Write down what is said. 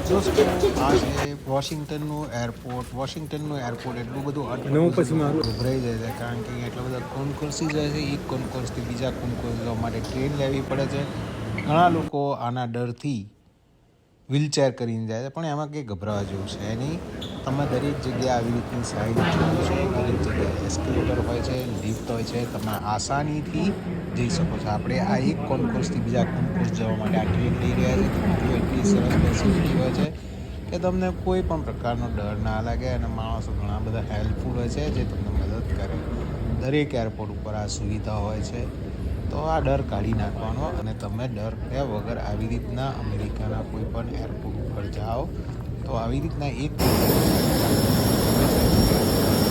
દોસ્તો આ છે વોશિંગ્ટનનું એરપોર્ટ એટલું બધું અને હું પછી મારું ગભરાઈ જાય છે કારણ કે અહીંયા એટલા બધા કોન્કોર્સિસ હોય છે. એક કોન્કોર્સથી બીજા કોન્કોર્સ જવા માટે ટ્રેન લેવી પડે છે. ઘણા લોકો આના ડરથી વ્હીલચેર કરીને જાય છે, પણ એમાં કંઈ ગભરાવા જેવું છે નહીં. તમે દરેક જગ્યાએ આવી રીતની સાઇન જોશો. દરેક જગ્યાએ એસ્કેલેટર હોય છે, લિફ્ટ હોય છે, તમે આસાનીથી જઈ શકો છો. આપણે આ એક કોન્કોર્સથી બીજા કોન્કોર્સ જવા માટે આ ટ્રેન લઈ રહ્યા છે. ટ્રેનની એટલી સરસ ફેસિલિટી હોય છે કે તમને કોઈ પણ પ્રકારનો ડર ના લાગે અને માણસો ઘણા બધા હેલ્પફુલ હોય છે જે તમને મદદ કરે. દરેક એરપોર્ટ ઉપર આ સુવિધા હોય છે. તો આ ડર કાઢી નાખવાનો અને તમે ડર કર્યા વગર આવી રીતના અમેરિકાના કોઈ પણ એરપોર્ટ ઉપર જાઓ તો આવી રીતના એક કોન્કોર્સથી બીજા કોન્કોર્સ તમે જઈ શકો છો.